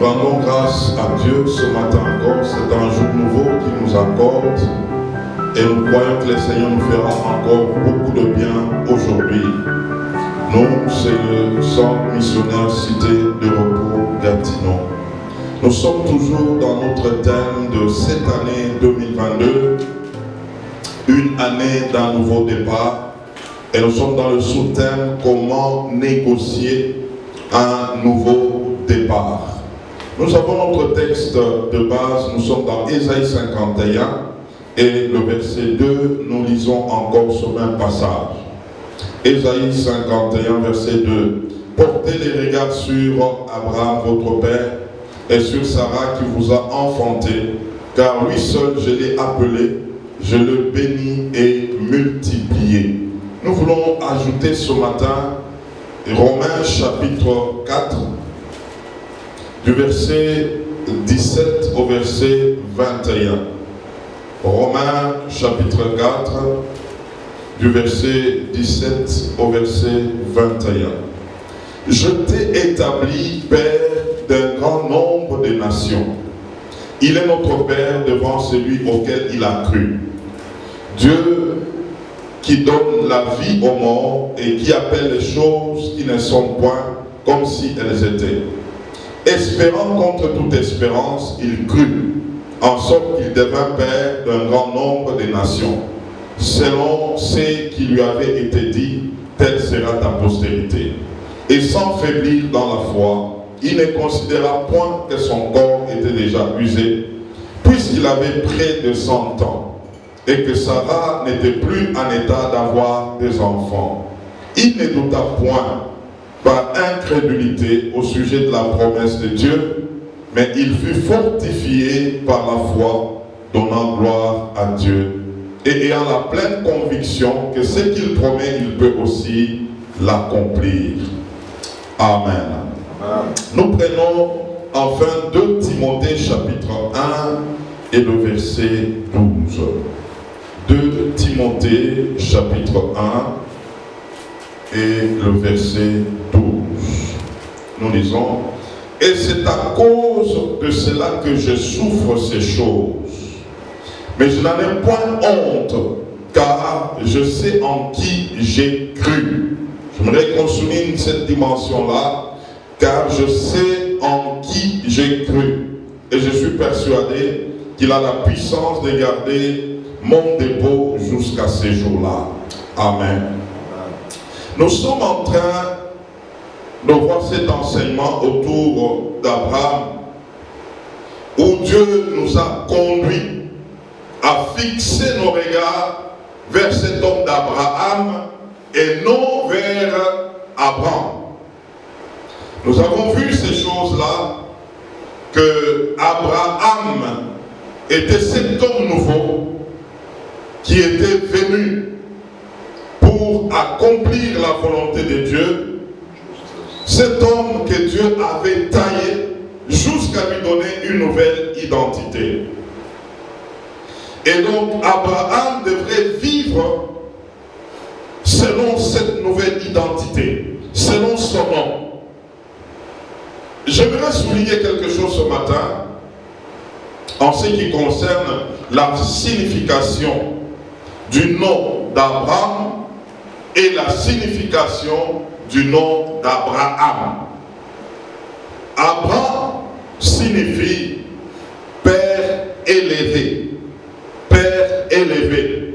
Rendons grâce à Dieu ce matin encore. C'est un jour nouveau qu'il nous accorde. Et nous croyons que le Seigneur nous fera encore beaucoup de bien aujourd'hui. Nous, c'est le centre missionnaire Cité de Repos Gatineau. Nous sommes toujours dans notre thème de cette année 2022, une année d'un nouveau départ. Et nous sommes dans le sous-thème comment négocier un nouveau départ. Nous avons notre texte de base, nous sommes dans Ésaïe 51 et le verset 2, nous lisons encore ce même passage. Ésaïe 51, verset 2. Portez les regards sur Abraham, votre père, et sur Sarah qui vous a enfanté, car lui seul je l'ai appelé, je le bénis et multiplié. Nous voulons ajouter ce matin Romains chapitre 4, du verset 17 au verset 21. Romains chapitre 4, du verset 17 au verset 21. Je t'ai établi père d'un grand nombre de nations. Il est notre Père devant celui auquel il a cru. Dieu qui donne la vie aux morts et qui appelle les choses qui ne sont point comme si elles étaient. Espérant contre toute espérance, il crut, en sorte qu'il devint père d'un grand nombre de nations. Selon ce qui lui avait été dit, telle sera ta postérité. Et sans faiblir dans la foi, il ne considéra point que son corps était déjà usé, puisqu'il avait près de 100 ans, et que Sarah n'était plus en état d'avoir des enfants. Il ne douta point par incrédulité au sujet de la promesse de Dieu, mais il fut fortifié par la foi, donnant gloire à Dieu, et ayant la pleine conviction que ce qu'il promet, il peut aussi l'accomplir. Amen. Nous prenons enfin 2 Timothée chapitre 1 et le verset 12. 2 Timothée chapitre 1 et le verset 12. Nous lisons: et c'est à cause de cela que je souffre ces choses. Mais je n'en ai point honte, car je sais en qui j'ai cru. J'aimerais qu'on souligne cette dimension-là, car je sais en qui j'ai cru. Et je suis persuadé qu'il a la puissance de garder mon dépôt jusqu'à ces jours-là. Amen. Nous sommes en train de voir cet enseignement autour d'Abraham, où Dieu nous a conduits à fixer nos regards vers cet homme d'Abraham et non vers Abraham. Nous avons vu ces choses-là, que Abraham était cet homme nouveau qui était venu pour accomplir la volonté de Dieu, cet homme que Dieu avait taillé jusqu'à lui donner une nouvelle identité. Et donc Abraham devrait vivre selon cette nouvelle identité, selon son nom. J'aimerais souligner quelque chose ce matin en ce qui concerne la signification du nom d'Abraham et la signification du nom d'Abraham. Abraham signifie Père élevé. Père élevé.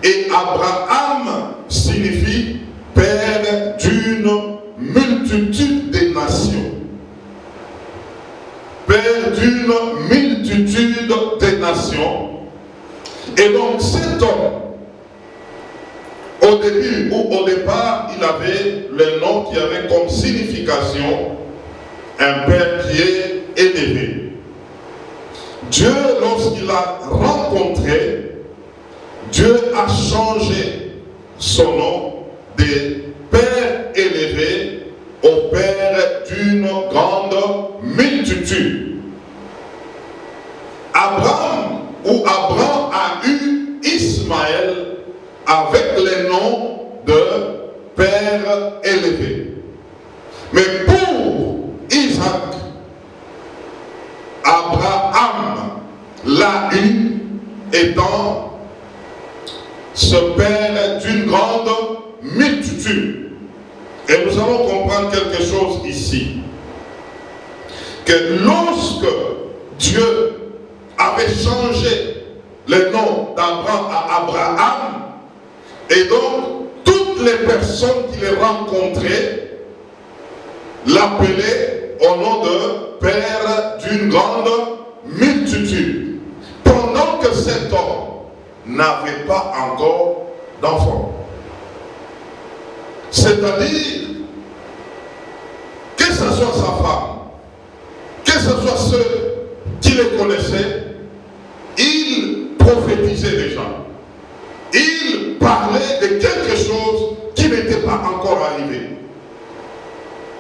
Et Abraham signifie Père d'une multitude de nations. Père d'une multitude de nations. Et donc cet homme, au début ou au départ, il avait le nom qui avait comme signification un Père qui est élevé. Dieu, lorsqu'il a rencontré, Dieu a changé son nom de Père élevé au Père d'une grande multitude. Abraham a eu Ismaël avec le nom de Père élevé. Mais pour Isaac, l'a eu étant ce père d'une grande multitude. Et nous allons comprendre quelque chose ici. Que lorsque Dieu avait changé le nom d'Abraham à Abraham, et donc toutes les personnes qu'il rencontrait l'appelaient au nom de père d'une grande multitude. Pendant que cet homme n'avait pas encore d'enfant. C'est-à-dire, que ce soit sa femme, que ce soit ceux qui les connaissaient, il prophétisait déjà. Il parlait de quelque chose qui n'était pas encore arrivé.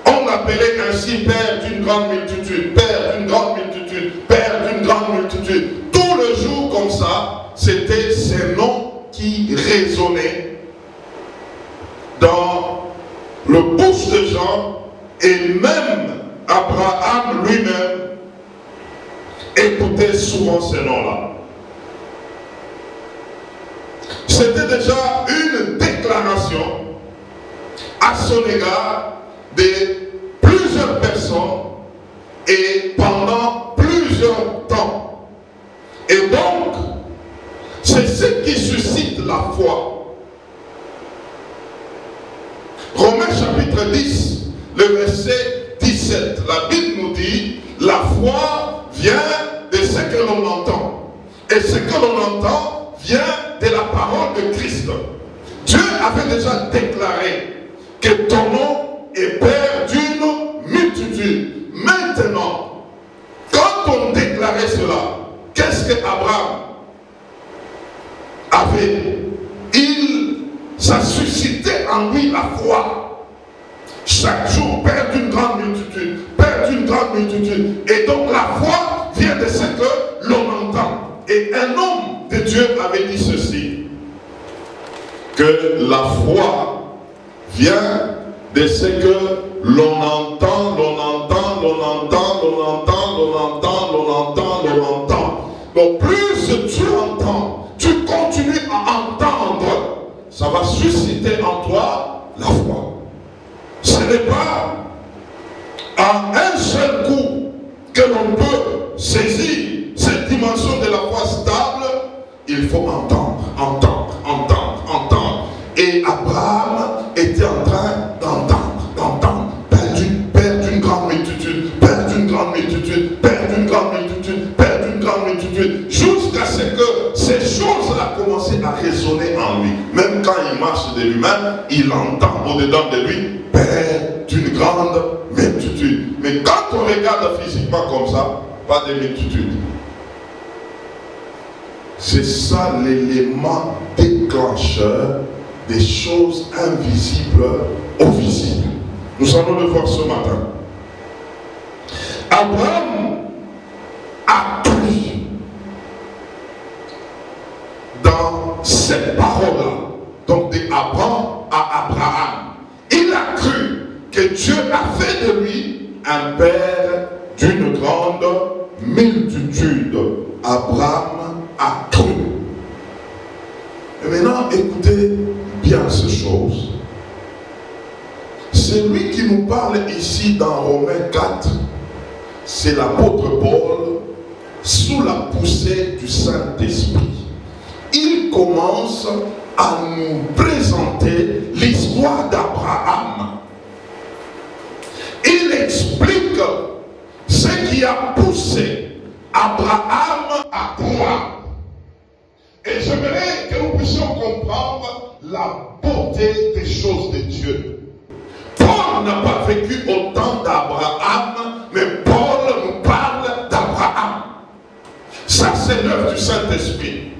On l'appelait ainsi père d'une grande multitude, père d'une grande multitude, père d'une grande multitude. Tout le jour comme ça, c'était ces noms qui résonnaient dans le bouche de Jean, et même Abraham lui-même écoutait souvent ces noms-là. C'était déjà une déclaration à son égard de plusieurs personnes et pendant plusieurs temps. Et donc, c'est ce qui suscite la foi. Romains chapitre 10, le verset 17, la Bible nous dit, la foi vient de ce que l'on entend. Et ce que l'on entend vient de la parole de Christ. Dieu avait déjà déclaré que ton nom est père d'une multitude. Maintenant, quand on déclarait cela, qu'est-ce que Abraham avait? Ça suscitait en lui la foi. Chaque jour, père d'une grande multitude, père d'une grande multitude. Et donc la foi vient de ce que l'on entend. Et un homme de Dieu avait dit ceci, que la foi vient de ce que l'on entend, l'on entend, l'on entend, l'on entend, l'on entend, l'on entend, l'on entend. Donc plus tu entends, tu continues à entendre, ça va susciter en toi la foi. Ce n'est pas en un seul coup que l'on peut saisir cette dimension de la foi stable. Il faut entendre, entendre, entendre, entendre. Et Abraham était en train d'entendre, d'entendre. Père d'une grande multitude, père d'une grande multitude, père d'une grande multitude, père d'une grande multitude, jusqu'à ce que ces choses-là commencent à résonner en lui. Même quand il marche de lui-même, il entend au-dedans de lui, père d'une grande multitude. Mais quand on regarde physiquement comme ça, pas de multitude. C'est ça l'élément déclencheur des choses invisibles au visible. Nous allons le voir ce matin. Abraham a cru dans cette parole-là. Donc d'Abraham à Abraham. Il a cru que Dieu a fait de lui un père d'une grande multitude. Abraham a cru. Et maintenant, écoutez bien ces choses. Celui qui nous parle ici dans Romains 4, c'est l'apôtre Paul, sous la poussée du Saint-Esprit. Il commence à nous présenter l'histoire d'Abraham. Il explique ce qui a poussé Abraham à croire. Et j'aimerais que nous puissions comprendre la beauté des choses de Dieu. Paul n'a pas vécu au temps d'Abraham, mais Paul nous parle d'Abraham. Ça, c'est l'œuvre du Saint-Esprit.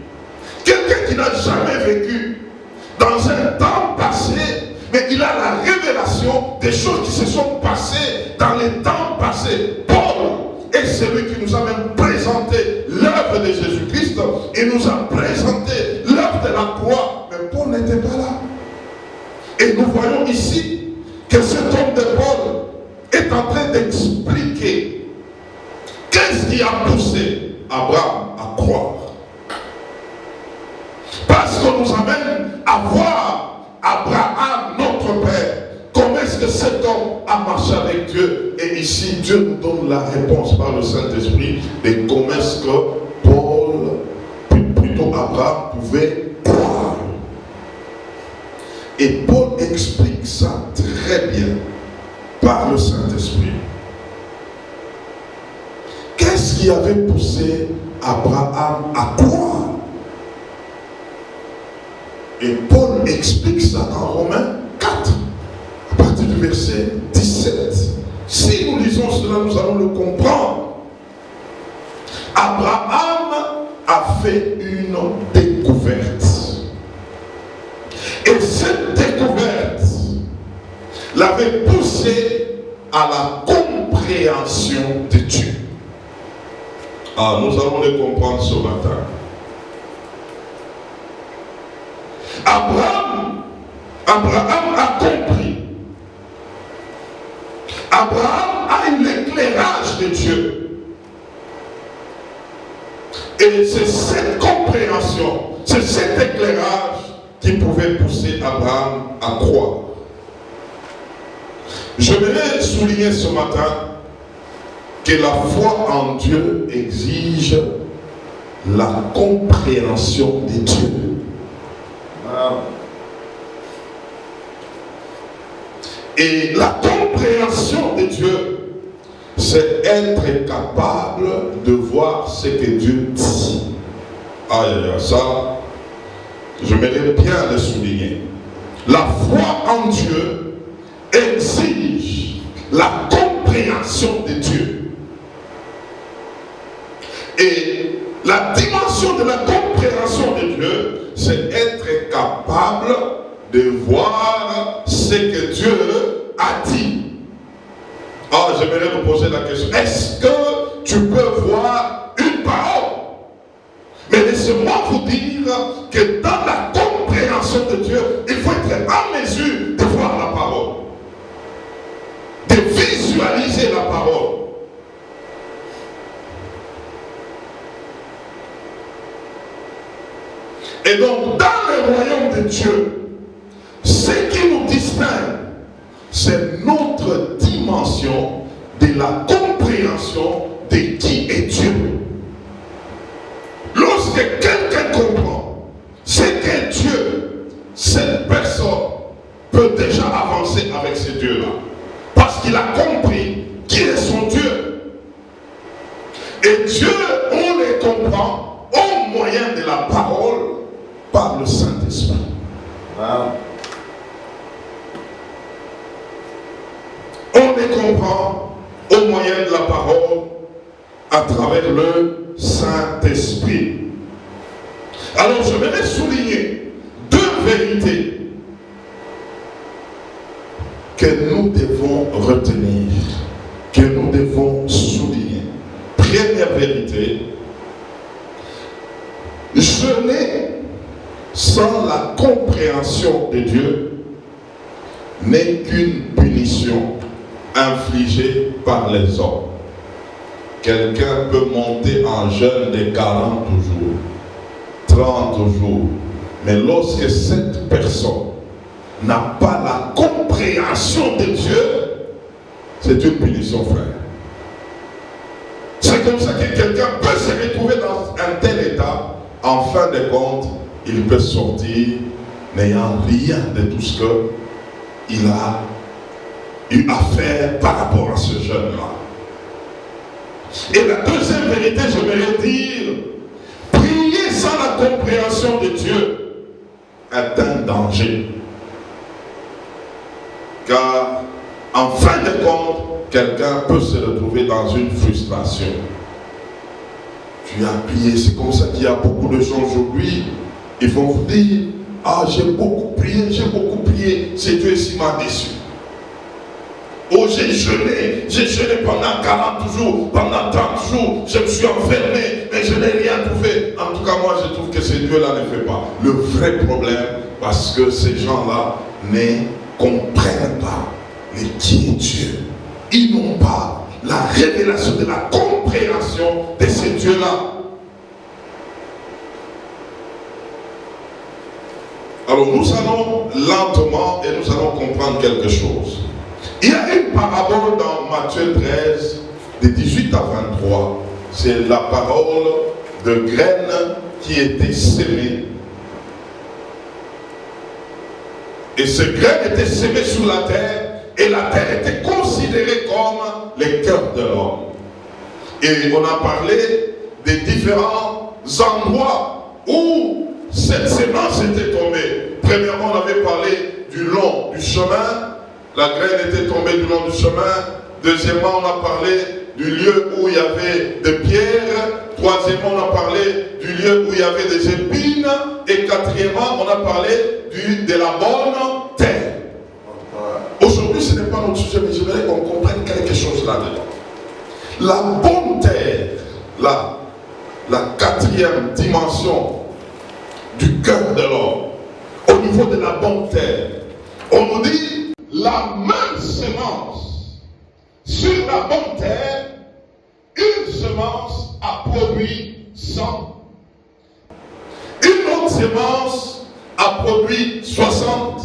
Quelqu'un qui n'a jamais vécu dans un temps passé, mais il a la révélation des choses qui se sont passées dans les temps passés. Paul est celui qui nous a même présenté l'œuvre de Jésus-Christ et nous a présenté l'œuvre de la croix. Mais Paul n'était pas là. Et nous voyons ici que cet homme de Paul est en train d'expliquer qu'est-ce qui a poussé Abraham à à croire. Parce qu'on nous amène à voir Abraham, notre Père. Comment est-ce que cet homme a marché avec Dieu? Et ici, Dieu nous donne la réponse par le Saint-Esprit de comment est-ce que plutôt Abraham pouvait croire. Et Paul explique ça très bien par le Saint-Esprit. Qu'est-ce qui avait poussé Abraham à croire? Et Paul explique ça dans Romains 4, à partir du verset 17. Si nous lisons cela, nous allons le comprendre. Abraham a fait une découverte. Et cette découverte l'avait poussé à la compréhension de Dieu. Ah, nous allons le comprendre ce matin. Abraham a compris. Abraham a eu l'éclairage de Dieu. Et c'est cette compréhension, c'est cet éclairage qui pouvait pousser Abraham à croire. Je voudrais souligner ce matin que la foi en Dieu exige la compréhension de Dieu. Et la compréhension de Dieu, c'est être capable de voir ce que Dieu dit. Aïe, ça, je m'aimerais bien le souligner. La foi en Dieu exige la compréhension de Dieu. Et la dimension de la compréhension de Dieu, c'est être capable de voir ce que Dieu a dit. Ah, j'aimerais vous poser la question. Est-ce que tu peux voir une parole? Mais laissez-moi vous dire que dans la compréhension de Dieu, il faut être en mesure de voir la parole, de visualiser la parole. Et donc, dans le royaume de Dieu, ce qui nous distingue, c'est notre dimension de la compréhension de qui est Dieu. Lorsque quelqu'un comprend ce qu'est Dieu, cette personne peut déjà avancer avec ce Dieu-là. Parce qu'il a compris qui est son Dieu. Et Dieu, on les comprend au moyen de la parole par le Saint-Esprit. Wow. On les comprend au moyen de la parole à travers le Saint-Esprit. Alors je vais souligner deux vérités que nous devons retenir, que nous devons souligner. Première vérité, jeûner sans la compréhension de Dieu n'est qu'une punition infligée par les hommes. Quelqu'un peut monter en jeûne de 40 jours, 30 jours, mais lorsque cette personne n'a pas la compréhension de Dieu, c'est une punition, frère. C'est comme ça que quelqu'un peut se retrouver dans un tel état, en fin de compte, il peut sortir n'ayant rien de tout ce qu'il a eu à faire par rapport à ce jeune-là. Et la deuxième vérité, je vais dire, prier sans la compréhension de Dieu est un danger. Car, en fin de compte, quelqu'un peut se retrouver dans une frustration. Tu as prié, c'est comme ça qu'il y a beaucoup de gens aujourd'hui. Ils vont vous dire, ah, j'ai beaucoup prié, c'est Dieu qui m'a déçu. Oh, j'ai jeûné pendant 40 jours, pendant 30 jours, je me suis enfermé, mais je n'ai rien trouvé. En tout cas, moi, je trouve que ce Dieu-là ne fait pas. Le vrai problème, parce que ces gens-là ne comprennent pas mais qui est Dieu. Ils n'ont pas la révélation de la compréhension de ce Dieu-là. Alors nous allons lentement et nous allons comprendre quelque chose. Il y a une parabole dans Matthieu 13, de 18 à 23. C'est la parole de graines qui étaient sémées. Et ces graines étaient sémées sur la terre, et la terre était considérée comme le cœur de l'homme. Et on a parlé des différents endroits où cette sémence était tombée. Premièrement, on avait parlé du long du chemin. La graine était tombée du long du chemin. Deuxièmement, on a parlé du lieu où il y avait des pierres. Troisièmement, on a parlé du lieu où il y avait des épines. Et quatrièmement, on a parlé de la bonne terre. Aujourd'hui, ce n'est pas notre sujet, mais j'aimerais qu'on comprenne quelque chose là-dedans. La bonne terre, la quatrième dimension du cœur de l'homme, au niveau de la bonne terre, on nous dit la même semence sur la bonne terre, une semence a produit 100, une autre semence a produit 60,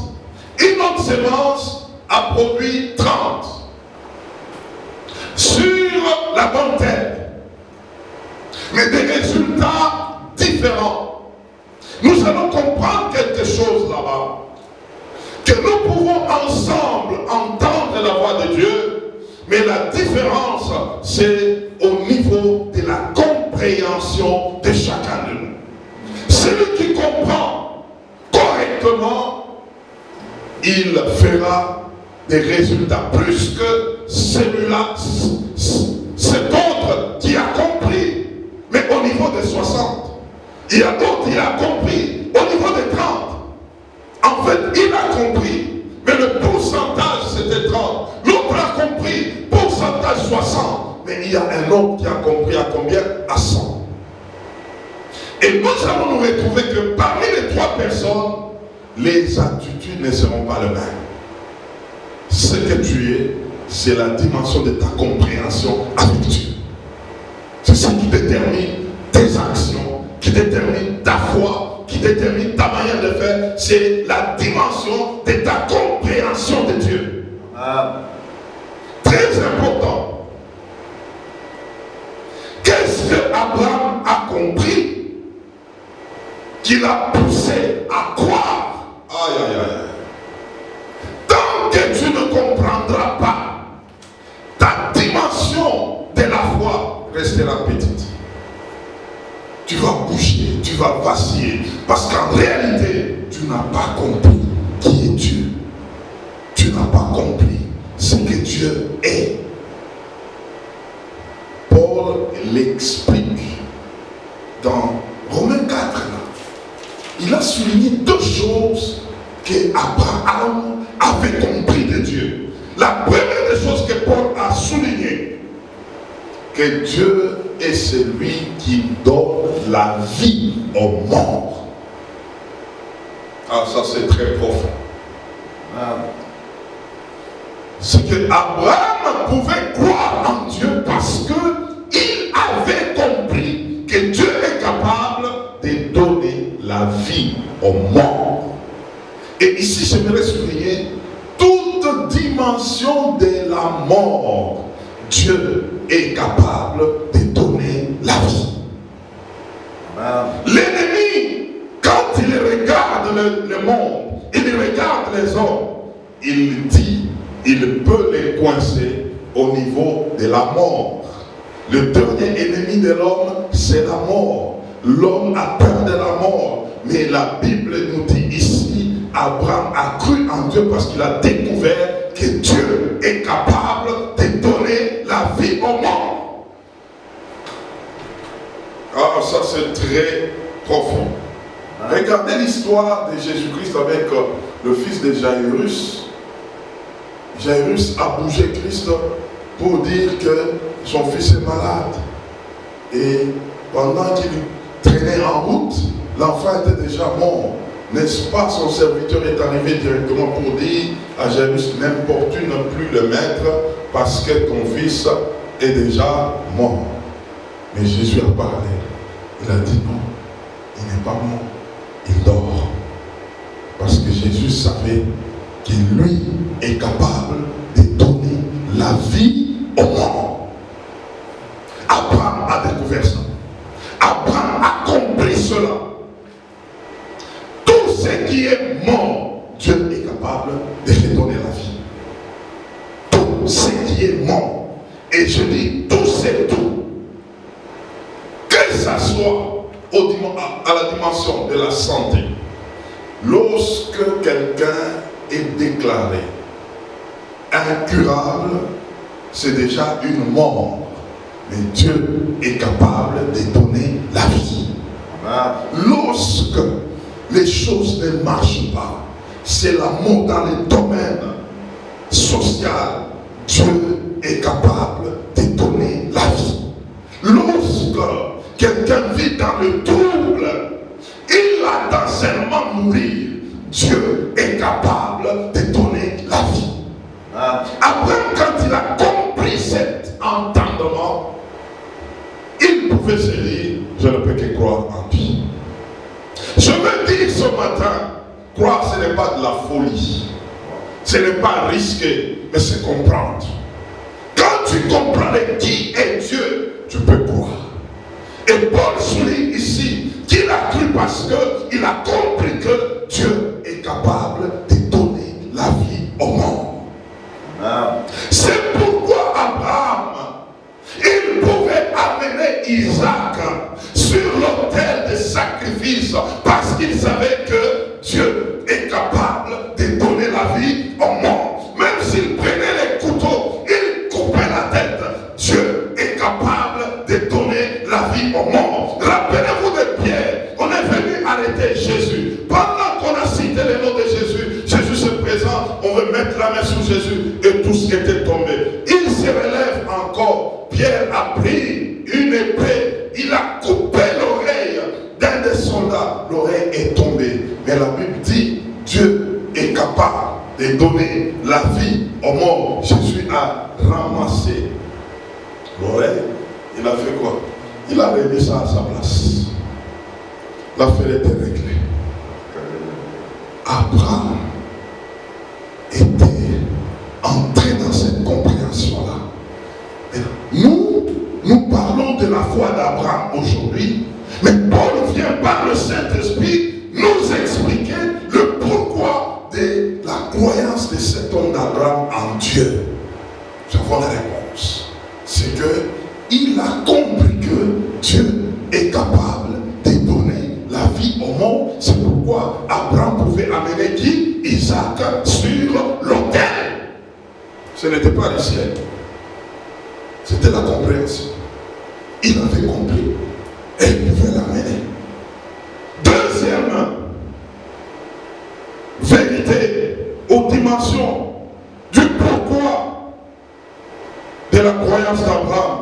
une autre semence a produit 30. Sur la bonne terre, mais des résultats différents. Nous allons comprendre quelque chose là-bas, que nous pouvons ensemble entendre la voix de Dieu, mais la différence, c'est au niveau de la compréhension de chacun de nous. Celui qui comprend correctement, il fera des résultats plus que celui-là, cet autre qui a compris, mais au niveau des 60. Il y a d'autres qui a compris au niveau des 30. En fait, il a compris, mais le pourcentage c'était 30. L'autre a compris, pourcentage 60. Mais il y a un autre qui a compris à combien? À 100. Et nous allons nous retrouver que parmi les 3 personnes, les attitudes ne seront pas les mêmes. Ce que tu es, c'est la dimension de ta compréhension avec Dieu. C'est ce qui détermine tes actions, qui détermine ta foi, qui détermine ta manière de faire. C'est la dimension de ta compréhension de Dieu. Très important. Qu'est-ce que Abraham a compris qui l'a poussé à croire? Aïe, aïe, aïe. Tant que tu ne comprendras pas ta dimension de la foi, restera petite. Tu vas bouger, tu vas vaciller, parce qu'en réalité, tu n'as pas compris qui est Dieu. Tu n'as pas compris ce que Dieu est. Paul l'explique dans Romains 4. Il a souligné 2 choses que Abraham avait compris de Dieu. La première des choses que Paul a souligné, que Dieu est celui qui donne la vie aux morts. Ah, ça c'est très profond. C'est que Abraham pouvait croire en Dieu parce qu'il avait compris que Dieu est capable de donner la vie aux morts. Et ici, j'aimerais souligner toute dimension de la mort. Dieu est capable de donner la vie. L'ennemi, quand il regarde le monde, il regarde les hommes, il dit, il peut les coincer au niveau de la mort. Le dernier ennemi de l'homme, c'est la mort. L'homme a peur de la mort. Mais la Bible nous dit ici, Abraham a cru en Dieu parce qu'il a découvert que Dieu est capable de donner la vie aux morts. Ah, ça c'est très profond. Regardez l'histoire de Jésus-Christ avec le fils de Jairus. Jairus a bougé Christ pour dire que son fils est malade. Et pendant qu'il traînait en route, l'enfant était déjà mort. N'est-ce pas, son serviteur est arrivé directement pour dire à Jairus, n'importune plus le maître parce que ton fils est déjà mort. Mais Jésus a parlé. Il a dit non, il n'est pas mort, il dort. Parce que Jésus savait qu'il lui est capable de donner la vie au monde. Abraham a découvert ça. Abraham a compris cela. Tout ce qui est mort, Dieu est capable de redonner la vie. Tout ce qui est mort. Et je dis tout c'est tout. Que ça soit à la dimension de la santé. Lorsque quelqu'un est déclaré incurable, c'est déjà une mort. Mais Dieu est capable de donner la vie. Lorsque les choses ne marchent pas, c'est la mort dans les domaines social. Dieu est capable de donner la vie. Lorsque quelqu'un vit dans le trouble, il attend seulement mourir. Dieu est capable de donner la vie. Abraham, quand il a compris cet entendement, il pouvait se dire, je ne peux que croire en Dieu. Je veux dire ce matin, croire ce n'est pas de la folie. Ce n'est pas risquer, mais c'est comprendre. Quand tu comprends qui est Dieu, tu peux croire. Et Paul souligne ici qu'il a cru parce qu'il a compris que Dieu est capable de donner la vie au monde. C'est pourquoi Abraham, il pouvait amener Isaac sur l'autel de sacrifice parce qu'il savait que Dieu est capable de donner la vie au monde. Même s'il prenait les couteaux, il coupait la tête. Dieu est capable de donner la vie au monde. Rappelez-vous de Pierre, on est venu arrêter Jésus. Pendant qu'on a cité le nom de Jésus, Jésus se présente, on veut mettre la main sur Jésus et tous étaient tombés. Il se relève encore. Pierre a pris une épée, il a coupé l'oreille d'un des soldats. L'oreille est tombée. Mais la Bible dit, Dieu est capable de donner la vie au monde. Jésus a ramassé l'oreille. Il a fait quoi? Il a remis ça à sa place. L'affaire était réglée. Abraham était entré dans cette compréhension-là. Nous parlons de la foi d'Abraham aujourd'hui, mais Paul vient par le Saint-Esprit nous expliquer le pourquoi de la croyance de cet homme d'Abraham en Dieu. Nous avons la réponse. C'est qu'il a compris que Dieu est capable de donner la vie au monde. C'est pourquoi Abraham pouvait amener qui? Isaac sur l'autel. Ce n'était pas le ciel. C'était la compréhension. Il avait compris. Et il pouvait l'amener. Deuxième vérité aux dimensions du pourquoi de la croyance d'Abraham.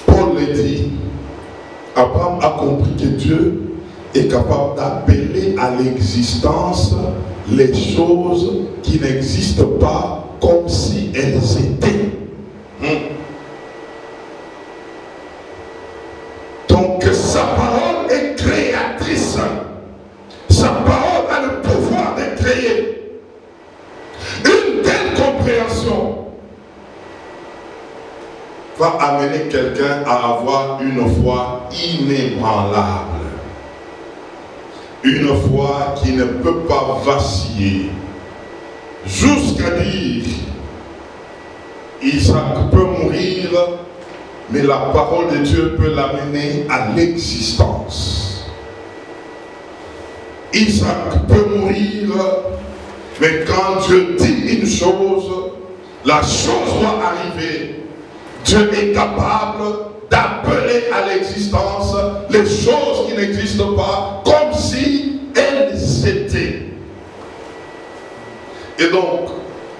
Paul le dit, Abraham a compris que Dieu est capable d'appeler à l'existence les choses qui n'existent pas comme si elles étaient. Donc sa parole est créatrice. Sa parole a le pouvoir de créer. Une telle compréhension va amener quelqu'un à avoir une foi inébranlable. Une foi qui ne peut pas vaciller. Jusqu'à dire, Isaac peut mourir, mais la parole de Dieu peut l'amener à l'existence. Isaac peut mourir, mais quand Dieu dit une chose, la chose doit arriver. Dieu est capable d'appeler à l'existence les choses qui n'existent pas comme si elles étaient. Et donc,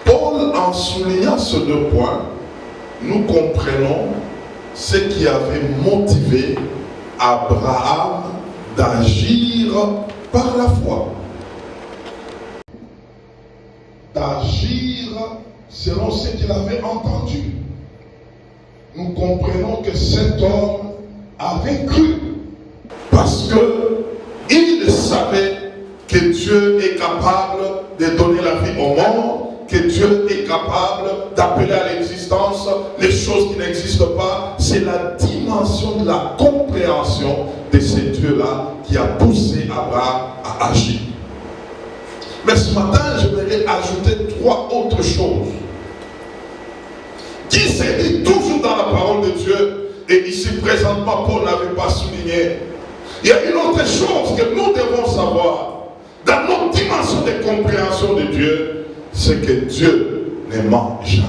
Paul, en soulignant ces deux points, nous comprenons ce qui avait motivé Abraham d'agir par la foi. D'agir selon ce qu'il avait entendu. Nous comprenons que cet homme avait cru parce que il savez que Dieu est capable de donner la vie au monde, que Dieu est capable d'appeler à l'existence les choses qui n'existent pas. C'est la dimension de la compréhension de ce Dieu-là qui a poussé Abraham à agir. Mais ce matin, je voudrais ajouter 3 autres choses qui se dit toujours dans la parole de Dieu, et ici présentement Paul n'avait pas souligné. Il y a une autre chose que nous devons savoir dans notre dimension de compréhension de Dieu, c'est que Dieu ne ment jamais.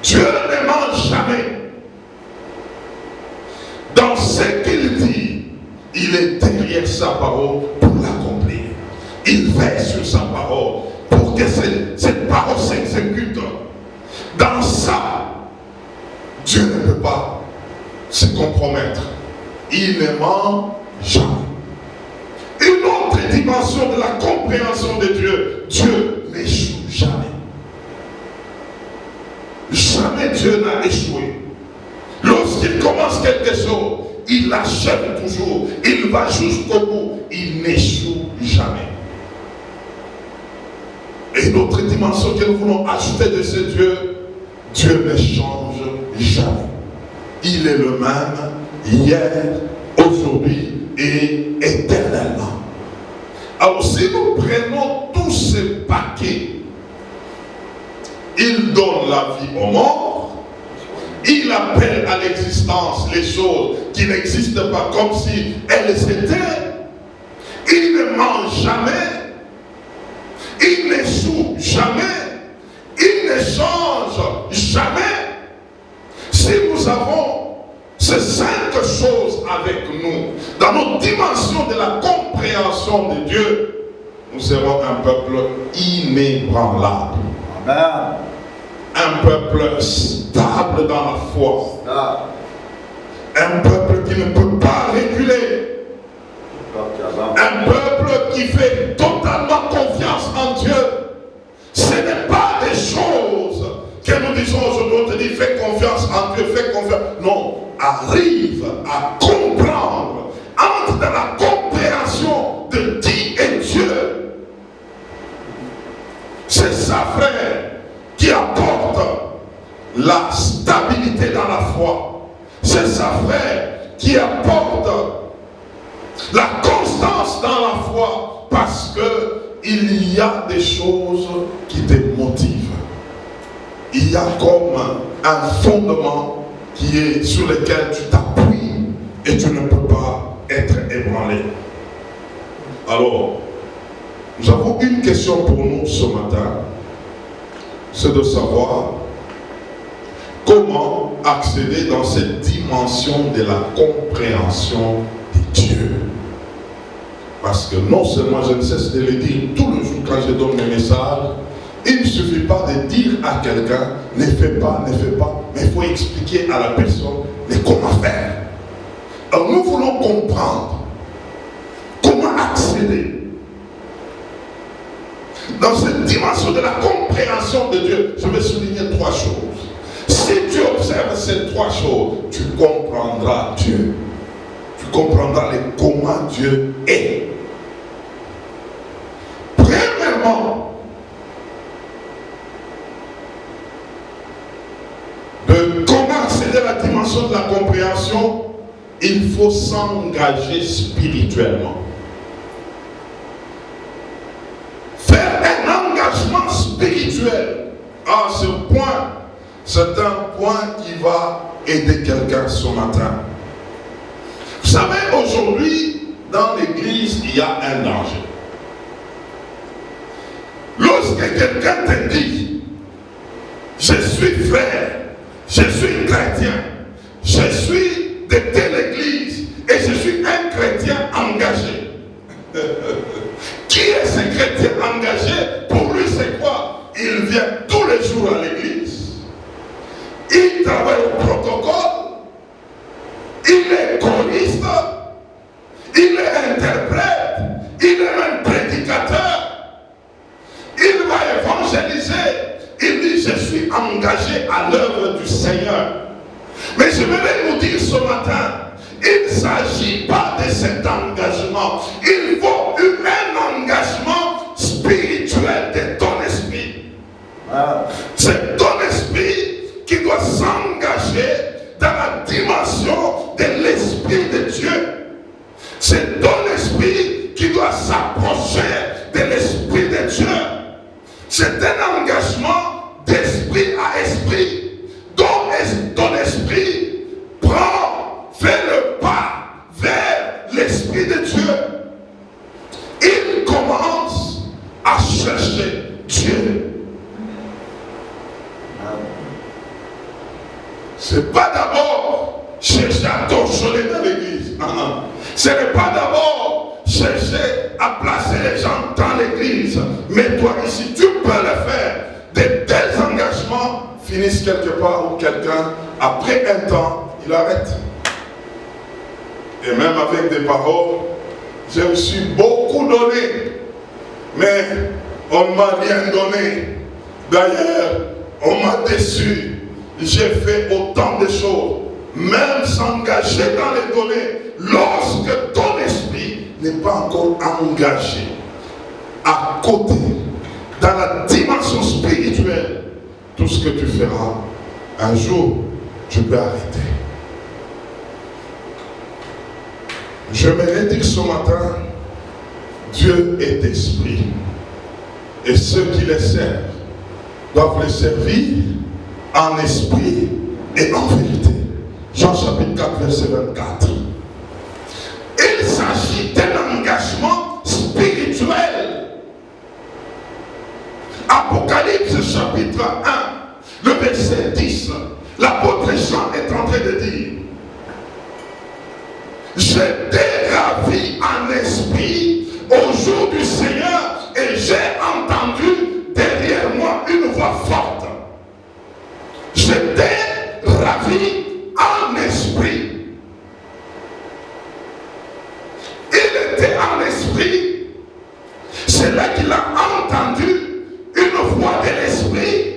Dieu ne ment jamais. Dans ce qu'il dit, il est derrière sa parole pour l'accomplir. Il veille sur sa parole pour que cette parole s'exécute. Dans ça, Dieu ne peut pas se compromettre. Il ne ment jamais. Une autre dimension de la compréhension de Dieu, Dieu n'échoue jamais. Jamais Dieu n'a échoué. Lorsqu'il commence quelque chose, il l'achève toujours. Il va jusqu'au bout. Il n'échoue jamais. Et une autre dimension que nous voulons ajouter de ce Dieu, Dieu ne change jamais. Il est le même hier, aujourd'hui et éternellement. Alors si nous prenons tous ces paquets, il donne la vie aux morts, il appelle à l'existence les choses qui n'existent pas comme si elles étaient, il ne ment jamais, il n'échoue jamais, il ne change jamais. Si nous avons ces 5 choses avec nous, dans notre dimension de la compréhension de Dieu, nous serons un peuple inébranlable. Amen. Un peuple stable dans la foi. Un peuple qui ne peut pas reculer. Un peuple qui fait totalement confiance en Dieu. Ce n'est pas des choses que nous disons aujourd'hui, on te dit fais confiance en Dieu, fais confiance. Non, arrive à comprendre, entre dans la compréhension de qui est Dieu. C'est ça, frère, qui apporte la stabilité dans la foi. C'est ça, frère, qui apporte la constance dans la foi, parce qu'il y a des choses qui te motivent. Il y a comme un fondement qui est sur lequel tu t'appuies et tu ne peux pas être ébranlé. Alors, nous avons une question pour nous ce matin, c'est de savoir comment accéder dans cette dimension de la compréhension de Dieu. Parce que non seulement je ne cesse de le dire tous les jours quand je donne mes messages, il ne suffit pas de dire à quelqu'un ne fais pas, mais il faut expliquer à la personne comment faire. Alors nous voulons comprendre comment accéder dans cette dimension de la compréhension de Dieu. Je vais souligner 3 choses. Si tu observes ces 3 choses, tu comprendras Dieu. Tu comprendras comment Dieu est. Premièrement, de comment accéder à la dimension de la compréhension, il faut s'engager spirituellement. Faire un engagement spirituel. À ce point, c'est un point qui va aider quelqu'un ce matin. Vous savez, aujourd'hui, dans l'église, il y a un danger. Lorsque quelqu'un te dit, je suis frère, je suis chrétien, je suis de telle église et je suis un chrétien engagé. Qui est ce chrétien engagé? Pour lui, c'est quoi? Il vient tous les jours à l'église, il travaille au protocole, il est choriste, il est interprète, il est même prédicateur, il va évangéliser. Il dit, je suis engagé à l'œuvre du Seigneur. Mais je voulais vous dire ce matin, il ne s'agit pas de cet engagement. Il faut un engagement spirituel de ton esprit. C'est ton esprit qui doit s'engager dans la dimension de l'esprit de Dieu. C'est ton esprit qui doit s'approcher de l'esprit de Dieu. C'est un engagement d'esprit à esprit. Ton esprit fait le pas vers l'esprit de Dieu. Il commence à chercher Dieu. Ce n'est pas d'abord chercher à torcher dans l'église. Ce n'est pas d'abord chercher à placer les gens dans l'église. Mais toi ici, tu peux le faire. De tels engagements finissent quelque part où quelqu'un, après un temps, il arrête. Et même avec des paroles, je me suis beaucoup donné. Mais on ne m'a rien donné. D'ailleurs, on m'a déçu. J'ai fait autant de choses. Même s'engager dans les données, lorsque ton esprit n'est pas encore engagé à côté, dans la dimension spirituelle, tout ce que tu feras, un jour, tu peux arrêter. Je vais dire ce matin, Dieu est esprit. Et ceux qui le servent doivent le servir en esprit et en vérité. Jean chapitre 4, verset 24. Il s'agit d'un engagement spirituel. Apocalypse chapitre 1, le verset 10, l'apôtre Jean est en train de dire: j'étais ravi en esprit au jour du Seigneur et j'ai entendu derrière moi une voix forte. J'étais ravi en esprit. Il était en esprit. C'est là qu'il a entendu une voix de l'esprit.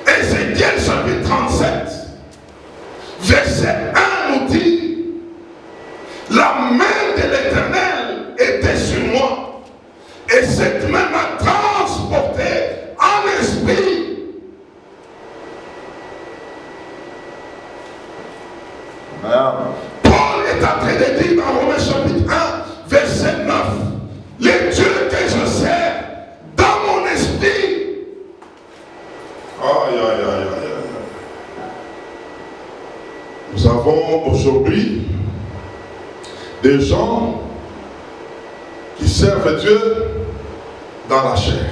Ézéchiel chapitre 37, verset 1 nous dit: la main de l'Éternel était sur moi, et cette main m'a transporté en esprit. Paul est en train de dire dans Romains chapitre 1, verset 9, les dieux que je sers dans mon esprit. Aïe, aïe, aïe, aïe, aïe. Nous avons aujourd'hui des gens qui servent Dieu dans la chair,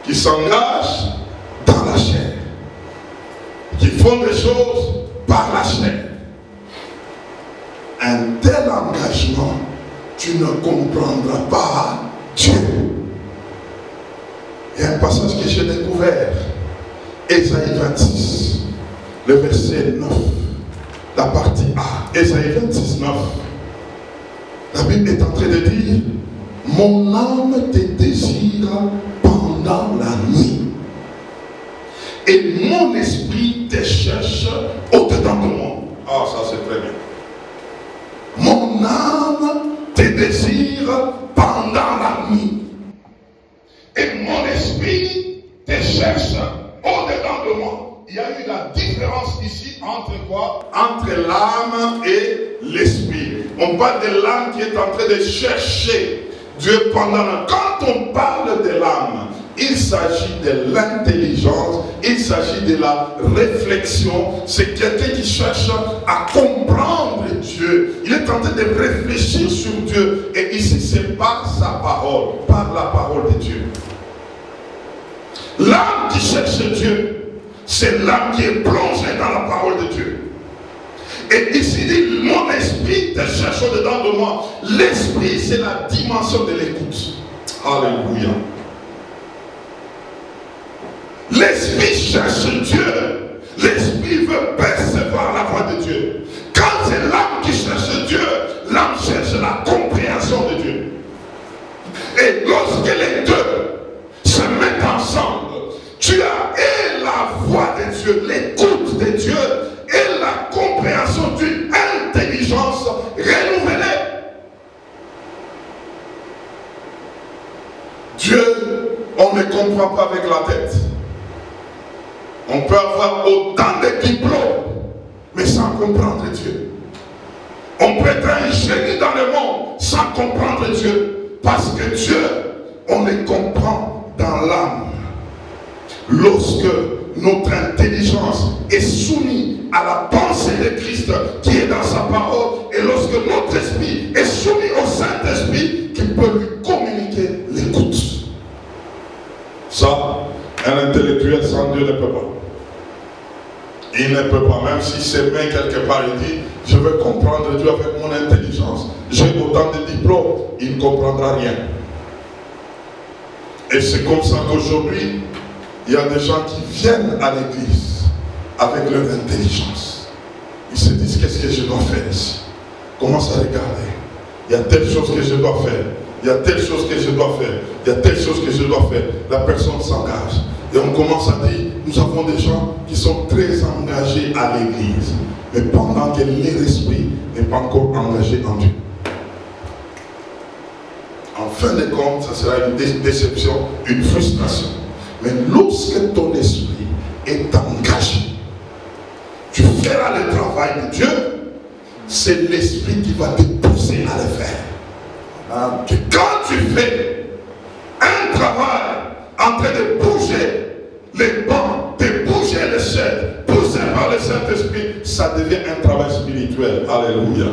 qui s'engagent dans la chair, qui font des choses par la chair. Un tel engagement, tu ne comprendras pas Dieu. Il y a un passage que j'ai découvert, Ésaïe 26, le verset 9, la partie A, Ésaïe 26, 9. La Bible est en train de dire: mon âme te désire pendant la nuit, et mon esprit te cherche au-dedans de moi. Ah, ça c'est très bien. Mon âme te désire pendant la nuit, et mon esprit te cherche au-dedans de moi. Il y a eu la différence ici entre quoi? Entre l'âme et l'esprit. On parle de l'âme qui est en train de chercher Dieu pendant la nuit. Quand on parle de l'âme, il s'agit de l'intelligence, il s'agit de la réflexion. C'est quelqu'un qui cherche à comprendre Dieu. Il est en train de réfléchir sur Dieu. Et ici, c'est par sa parole, par la parole de Dieu. L'âme qui cherche Dieu, c'est l'âme qui est plongée dans la parole de Dieu. Et ici, il dit: mon esprit te cherche au-dedans de moi. L'esprit, c'est la dimension de l'écoute. Alléluia. L'esprit cherche Dieu. L'esprit veut percevoir la voix de Dieu. Quand c'est l'âme qui cherche Dieu, l'âme cherche la compréhension de Dieu. Et lorsque les deux se mettent ensemble, tu as et la voix de Dieu, l'écoute de Dieu, et la on ne comprend pas avec la tête. On peut avoir autant de diplômes, mais sans comprendre Dieu. On peut être un génie dans le monde sans comprendre Dieu. Parce que Dieu, on le comprend dans l'âme. Lorsque notre intelligence est soumise à la pensée de Christ qui est dans sa parole, et lorsque notre esprit est soumis au Saint-Esprit qui peut lui communiquer l'écoute. Ça, un intellectuel sans Dieu ne peut pas. Il ne peut pas, même si ses mains quelque part, il dit, je veux comprendre Dieu avec mon intelligence. J'ai autant de diplômes, il ne comprendra rien. Et c'est comme ça qu'aujourd'hui, il y a des gens qui viennent à l'église avec leur intelligence. Ils se disent, qu'est-ce que je dois faire ici? Commence à regarder. Il y a telle chose que je dois faire. Il y a telle chose que je dois faire. Il y a telle chose que je dois faire. La personne s'engage. Et on commence à dire, nous avons des gens qui sont très engagés à l'église. Mais pendant que leur esprit n'est pas encore engagé en Dieu. En fin de compte, ça sera une déception, une frustration. Mais lorsque ton esprit est engagé, tu feras le travail de Dieu, c'est l'esprit qui va te pousser à le faire. Que quand tu fais un travail en train de bouger les bancs, de bouger les chaises, poussé par le Saint-Esprit, ça devient un travail spirituel. Alléluia.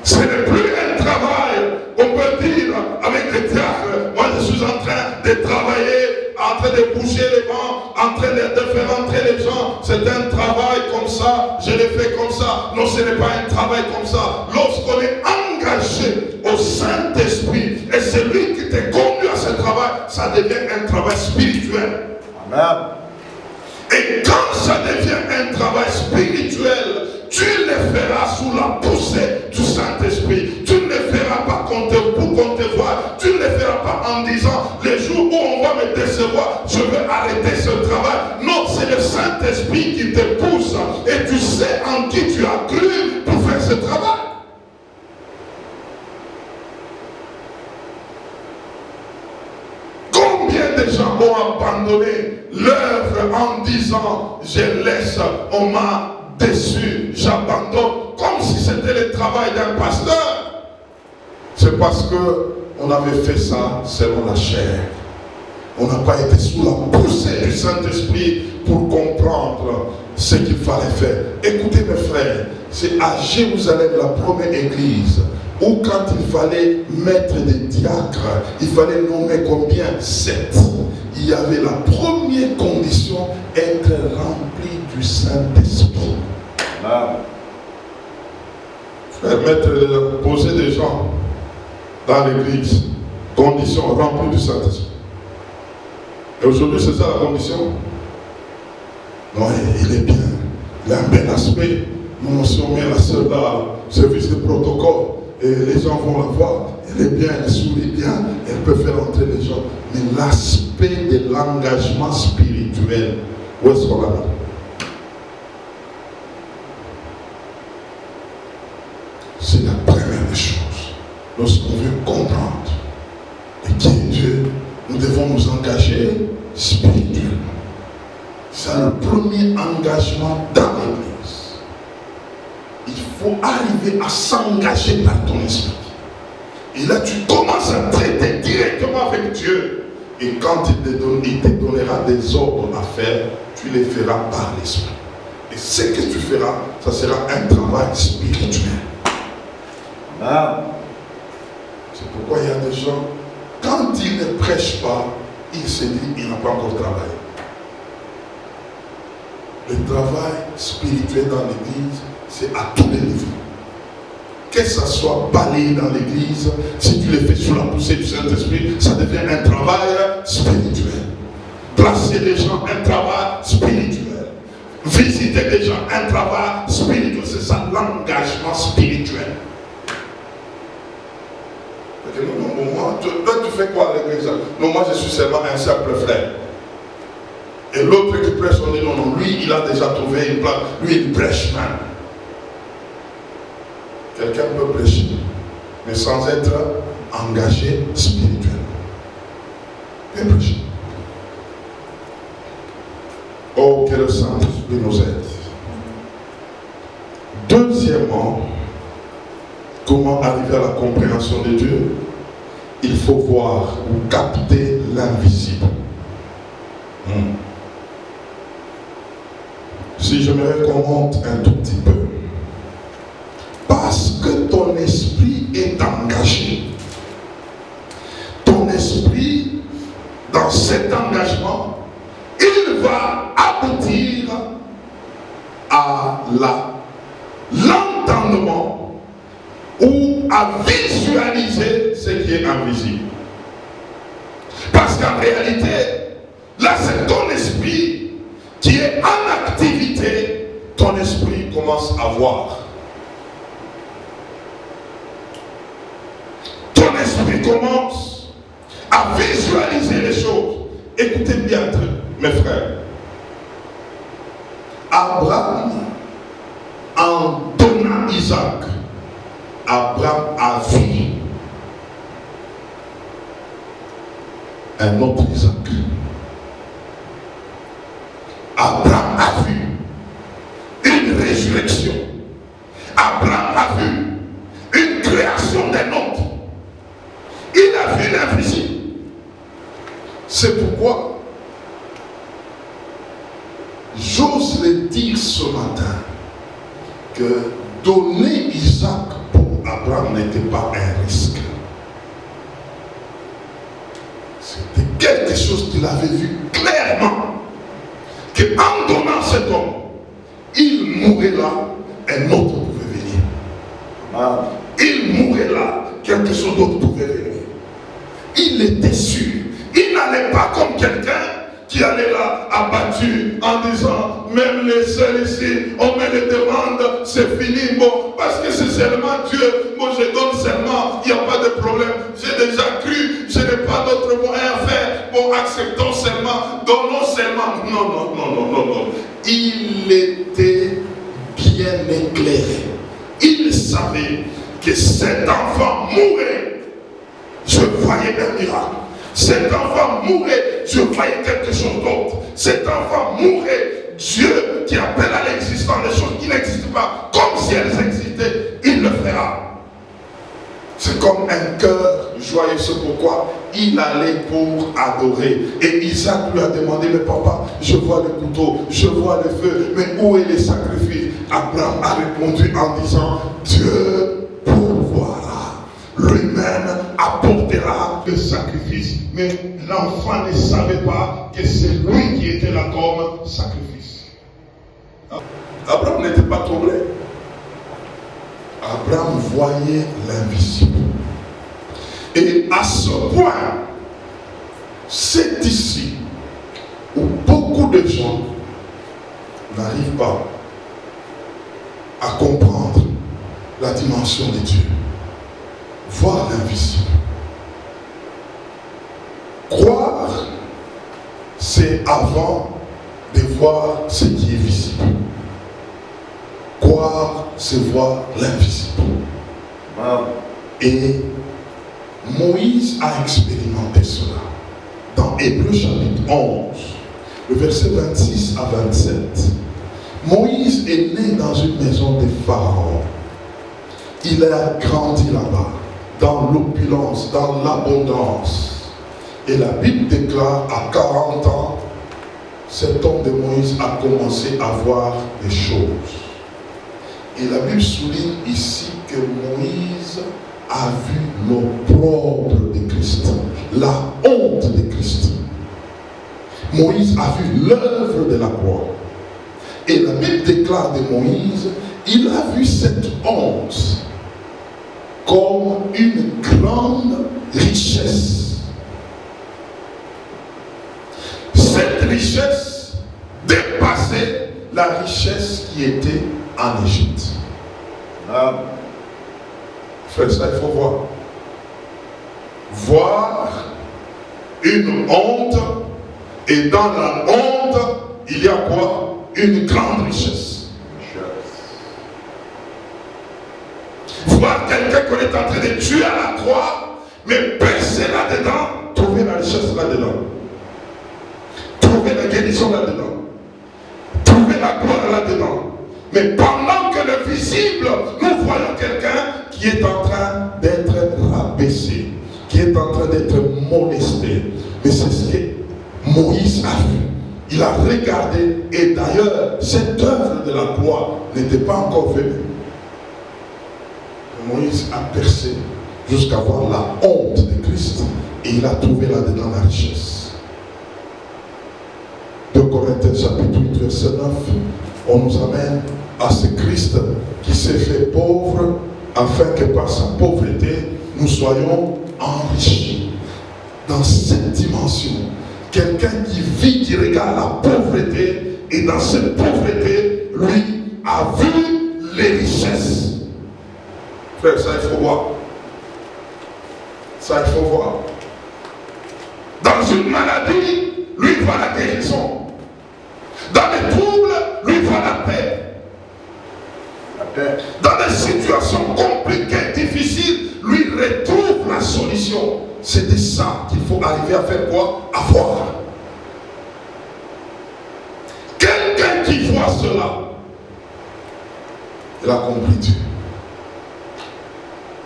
Ce n'est plus un travail, on peut dire, avec des diacres. Moi, je suis en train de travailler, en train de bouger les bancs, en train de faire entrer les gens. C'est un travail comme ça, je le fais comme ça. Non, ce n'est pas un travail comme ça. Lorsqu'on est engagé au Saint-Esprit, et c'est lui qui te conduit à ce travail, ça devient un travail spirituel. Amen. Et quand ça devient un travail spirituel, tu le feras sous la poussée du Saint-Esprit. Tu ne le feras pas pour qu'on te voie. Tu ne le feras pas en disant, les jours où on va me décevoir, je vais arrêter ce travail. Non, c'est le Saint-Esprit qui te pousse. Et tu sais en qui tu as cru pour faire ce travail. Combien de gens ont abandonné l'œuvre en disant, je laisse, on m'a déçu, j'abandonne, comme si c'était le travail d'un pasteur. C'est parce qu'on avait fait ça selon la chair. On n'a pas été sous la poussée du Saint-Esprit pour comprendre ce qu'il fallait faire. Écoutez mes frères, c'est à Jérusalem la première église où quand il fallait mettre des diacres, il fallait nommer combien? 7. Il y avait la première condition, être rempli du Saint-Esprit. Frère, poser des gens dans l'église, condition remplie du Saint-Esprit. Et aujourd'hui, c'est ça la condition? Non, il est bien. Il a un bel aspect. Nous, si on met la sœur là, service de protocole, et les gens vont la voir, elle est bien, elle sourit bien, elle peut faire entrer les gens. Mais l'aspect de l'engagement spirituel, où est-ce qu'on l'a mis? C'est la première des choses. Lorsqu'on veut comprendre et qui est Dieu, nous devons nous engager spirituellement. C'est le premier engagement dans l'église. Il faut arriver à s'engager par ton esprit. Et là, tu commences à traiter directement avec Dieu. Et quand il te donnera des ordres à faire, tu les feras par l'esprit. Et ce que tu feras, ça sera un travail spirituel. C'est pourquoi il y a des gens, quand ils ne prêchent pas, ils se disent qu'il n'a pas encore travaillé. Le travail spirituel dans l'église, c'est à tous les niveaux. Que ça soit balayé dans l'église, si tu le fais sous la poussée du Saint-Esprit, ça devient un travail spirituel. Placer des gens, un travail spirituel. Visiter des gens, un travail spirituel. C'est ça l'engagement spirituel. Non, moi, toi tu fais quoi à l'église? Non, moi je suis seulement un simple frère. Et l'autre qui prêche, on dit non, lui il a déjà trouvé une place, lui il prêche même. Quelqu'un peut prêcher, mais sans être engagé spirituellement. Oh, que le Saint-Esprit nous aide. Deuxièmement, comment arriver à la compréhension de Dieu? Il faut voir ou capter l'invisible. Si je me recommande un tout petit peu, parce que ton esprit est engagé, ton esprit, dans cet engagement, il va aboutir à l'entendement ou à visualiser ce qui est invisible. Parce qu'en réalité, là c'est ton esprit qui est en activité, ton esprit commence à voir. Ton esprit commence à visualiser les choses. Écoutez bien, mes frères. Abraham, en donnant Isaac, Abraham a vu un autre Isaac. Abraham a vu une résurrection. Abraham a vu une création d'un autre. Il a vu l'invisible. C'est pourquoi j'ose le dire ce matin que donner Isaac pour Abraham n'était pas un risque. C'était quelque chose qu'il avait vu clairement. Qu'en donnant cet homme, il mourrait là, un autre pouvait venir. Il mourrait là, quelque chose d'autre pouvait venir. Il était sûr. Il n'allait pas comme quelqu'un qui allait là abattu en disant, même les seuls ici, on me les demande, c'est fini, bon, parce que c'est seulement Dieu, moi je donne seulement, il n'y a pas de problème, j'ai déjà cru, je n'ai pas d'autre moyen à faire, bon, acceptons seulement, donnons seulement. Non. Il était bien éclairé. Il savait que cet enfant mourrait. Je voyais un miracle. Cet enfant mourait, je voyais quelque chose d'autre. Cet enfant mourait, Dieu qui appelle à l'existence des choses qui n'existent pas, comme si elles existaient, il le fera. C'est comme un cœur joyeux, c'est pourquoi il allait pour adorer. Et Isaac lui a demandé, mais papa, je vois le couteau, je vois le feu, mais où est le sacrifice? Abraham a répondu en disant, Dieu pourvoira, lui-même apportera le sacrifice. Mais l'enfant ne savait pas que c'est lui qui était là comme sacrifice. Abraham n'était pas troublé. Abraham voyait l'invisible. Et à ce point, c'est ici où beaucoup de gens n'arrivent pas à comprendre la dimension de Dieu. Voir l'invisible. Croire, c'est avant de voir ce qui est visible. Croire, c'est voir l'invisible. Et Moïse a expérimenté cela. Dans Hébreux chapitre 11, le verset 26 à 27. Moïse est né dans une maison de Pharaon. Il a grandi là-bas, dans l'opulence, dans l'abondance. Et la Bible déclare à 40 ans, cet homme de Moïse a commencé à voir des choses. Et la Bible souligne ici que Moïse a vu l'opprobre de Christ, la honte de Christ. Moïse a vu l'œuvre de la croix. Et la Bible déclare de Moïse, il a vu cette honte comme une grande richesse. Cette richesse dépassait la richesse qui était en Égypte. Frère, ça il faut voir. Voir une honte, et dans la honte, il y a quoi? Une grande richesse. Voir quelqu'un qu'on est en train de tuer à la croix, mais percer là-dedans, trouver la richesse là-dedans. Trouver la guérison là-dedans. trouver la gloire là-dedans. Mais pendant que le visible, nous voyons quelqu'un qui est en train d'être rabaissé, qui est en train d'être molesté. Mais c'est ce que Moïse a vu. Il a regardé, et d'ailleurs, cette œuvre de la gloire n'était pas encore venue. Moïse a percé jusqu'à voir la honte de Christ, et il a trouvé là-dedans la richesse. 2 Corinthiens chapitre 8, verset 9, on nous amène à ce Christ qui s'est fait pauvre, afin que par sa pauvreté, nous soyons enrichis. Dans cette dimension, quelqu'un qui vit, qui regarde la pauvreté, et dans cette pauvreté, lui a vu les richesses. Frère, ça il faut voir. Ça il faut voir. Dans une maladie, lui il voit la guérison. Dans les troubles, lui il voit la paix. Dans des situations compliquées, difficiles, lui il retrouve la solution. C'est de ça qu'il faut arriver à faire quoi? À voir. Quelqu'un qui voit cela, il a compris Dieu.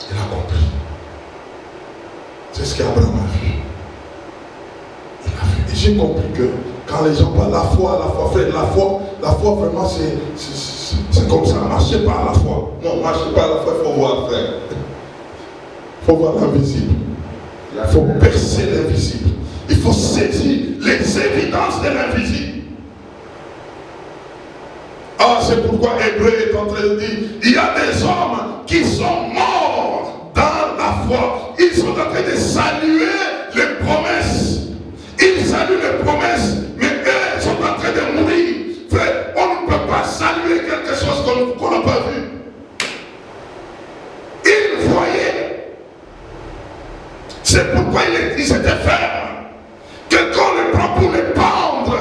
Il a compris. C'est ce qu'Abraham a vu. Il a vu. Et j'ai compris que quand les gens parlent la foi, frère, la foi vraiment c'est comme ça. Marchez pas à la foi. Non, marchez pas à la foi, il faut voir, frère. Il faut voir l'invisible. Il faut percer l'invisible. Il faut saisir les évidences de l'invisible. Ah, c'est pourquoi Hébreu est en train de dire, il y a des hommes qui sont morts dans la foi. Ils sont en train de saluer les promesses. Ils saluent les promesses, mais eux sont en train de mourir. Frère, on ne peut pas saluer quelque chose qu'on n'a pas vu. Ils voyaient. C'est pourquoi ils étaient fermes. Quelqu'un les prend pour les pendre.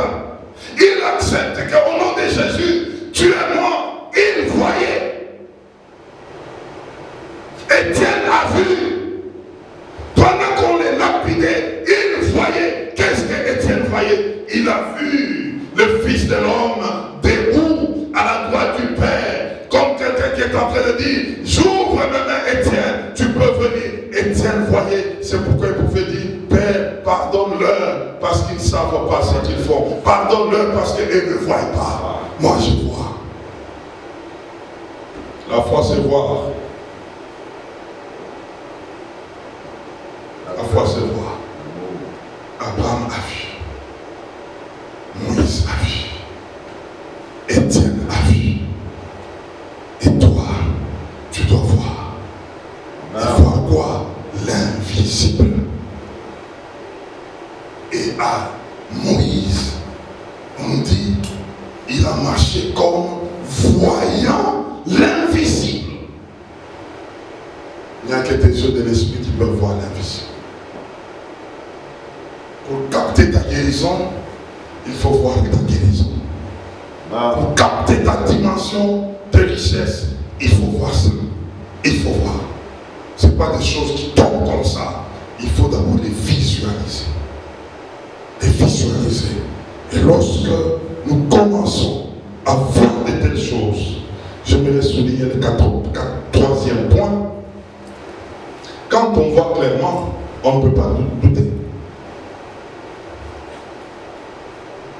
Il accepte qu'au nom de Jésus, tu es mort. Il voyait. Étienne a vu. Pendant qu'on les lapidait, il voyait. Qu'est-ce que Étienne voyait? Il a vu le Fils de l'homme debout à la droite du Père. Comme quelqu'un qui est en train de dire, j'ouvre mes mains, Étienne, tu peux venir. Étienne voyait. C'est pourquoi il pouvait dire, Père, pardonne-leur parce qu'ils ne savent pas ce qu'ils font. Pardonne-leur parce qu'ils ne voient pas. Moi, je vois. La foi, c'est voir. La foi, c'est voir. Abraham a vu. Moïse a vu. Étienne a vu. Et toi, tu dois voir. Et voir quoi? L'invisible. Et à Moïse, on dit, il a marché comme voyant l'invisible. Il n'y a que des yeux de l'esprit qui peuvent voir l'invisible. Pour capter ta guérison, il faut voir ta guérison. Pour capter ta dimension de richesse, il faut voir ça. Il faut voir. Ce n'est pas des choses qui tombent comme ça. Il faut d'abord les visualiser. Les visualiser. Et lorsque nous commençons à voir de telles choses, j'aimerais souligner le troisième point. Quand on voit clairement, on ne peut pas douter.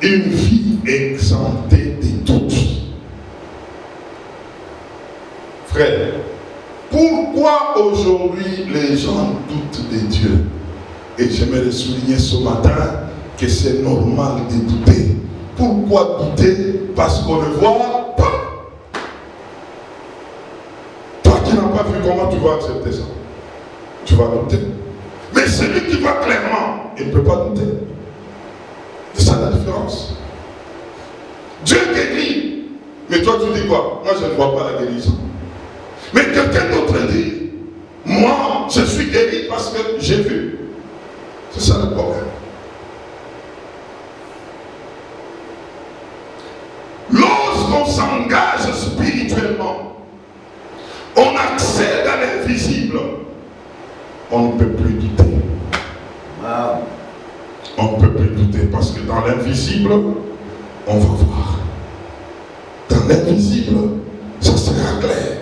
Une vie exemptée de doutes. Frère, pourquoi aujourd'hui les gens doutent de Dieu? Et j'aimerais souligner ce matin que c'est normal de douter. Pourquoi douter? Parce qu'on ne voit pas. Toi qui n'as pas vu, comment tu vas accepter ça? Tu vas douter. Mais celui qui voit clairement, il ne peut pas douter. C'est ça la différence. Dieu guérit. Mais toi tu dis quoi? Moi je ne vois pas la guérison. Mais quelqu'un d'autre dit, moi je suis guéri parce que j'ai vu. C'est ça le problème. Lorsqu'on s'engage spirituellement, on accède à l'invisible, on ne peut plus douter. On ne peut plus douter parce que dans l'invisible, on va voir. dans l'invisible, ça sera clair.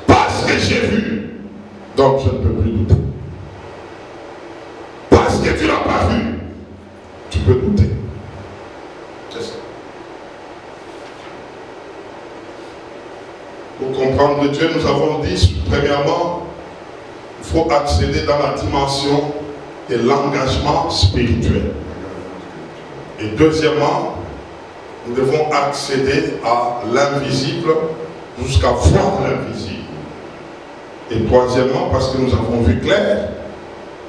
Parce que j'ai vu, donc je ne peux plus douter. Parce que tu n'as pas vu, tu peux douter. C'est ça. Pour comprendre Dieu, nous avons dit, premièrement, il faut accéder dans la dimension de l'engagement spirituel. Et deuxièmement, nous devons accéder à l'invisible jusqu'à voir l'invisible. Et troisièmement, parce que nous avons vu clair,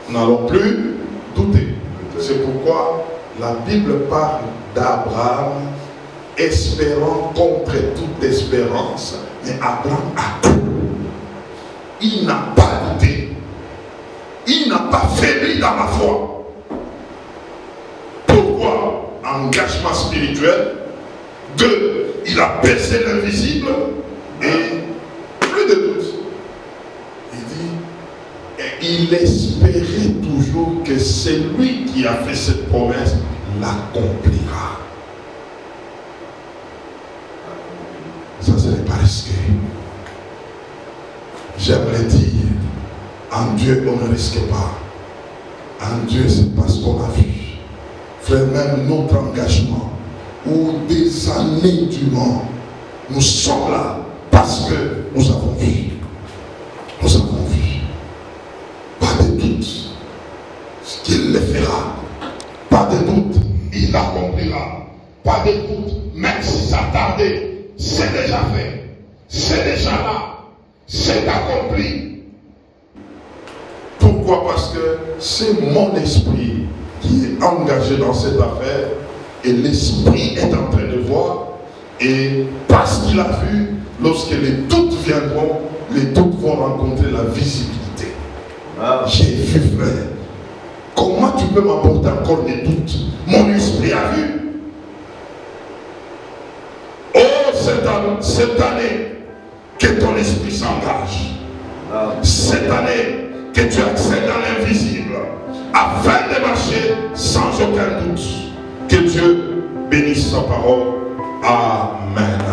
nous n'allons plus douter. C'est pourquoi la Bible parle d'Abraham espérant contre toute espérance. Mais Abraham a cru. Il n'a pas douté. Il n'a pas faibli dans la foi. Pourquoi? Engagement spirituel. 2. Il a baissé l'invisible. Et plus de doute. Il dit, et il espérait toujours que celui qui a fait cette promesse l'accomplira. Ça, ce n'est pas risqué. J'aimerais dire, en Dieu, on ne risque pas. En Dieu, c'est parce qu'on a vu. Frère, même notre engagement, ou des années durant, nous sommes là parce que nous avons vu. Nous avons vu. Pas de doute. Qu'il le fera. Pas de doute. Il l'accomplira. Pas de doute. Même si ça tardait. C'est déjà fait, c'est déjà là, c'est accompli. Pourquoi? Parce que c'est mon esprit qui est engagé dans cette affaire et l'esprit est en train de voir et parce qu'il a vu, lorsque les doutes viendront, les doutes vont rencontrer la visibilité. J'ai vu, frère. Comment tu peux m'apporter encore des doutes? Mon esprit a vu. Cette année, que ton esprit s'engage. Cette année, que tu accèdes dans l'invisible, afin de marcher sans aucun doute. Que Dieu bénisse sa parole. Amen.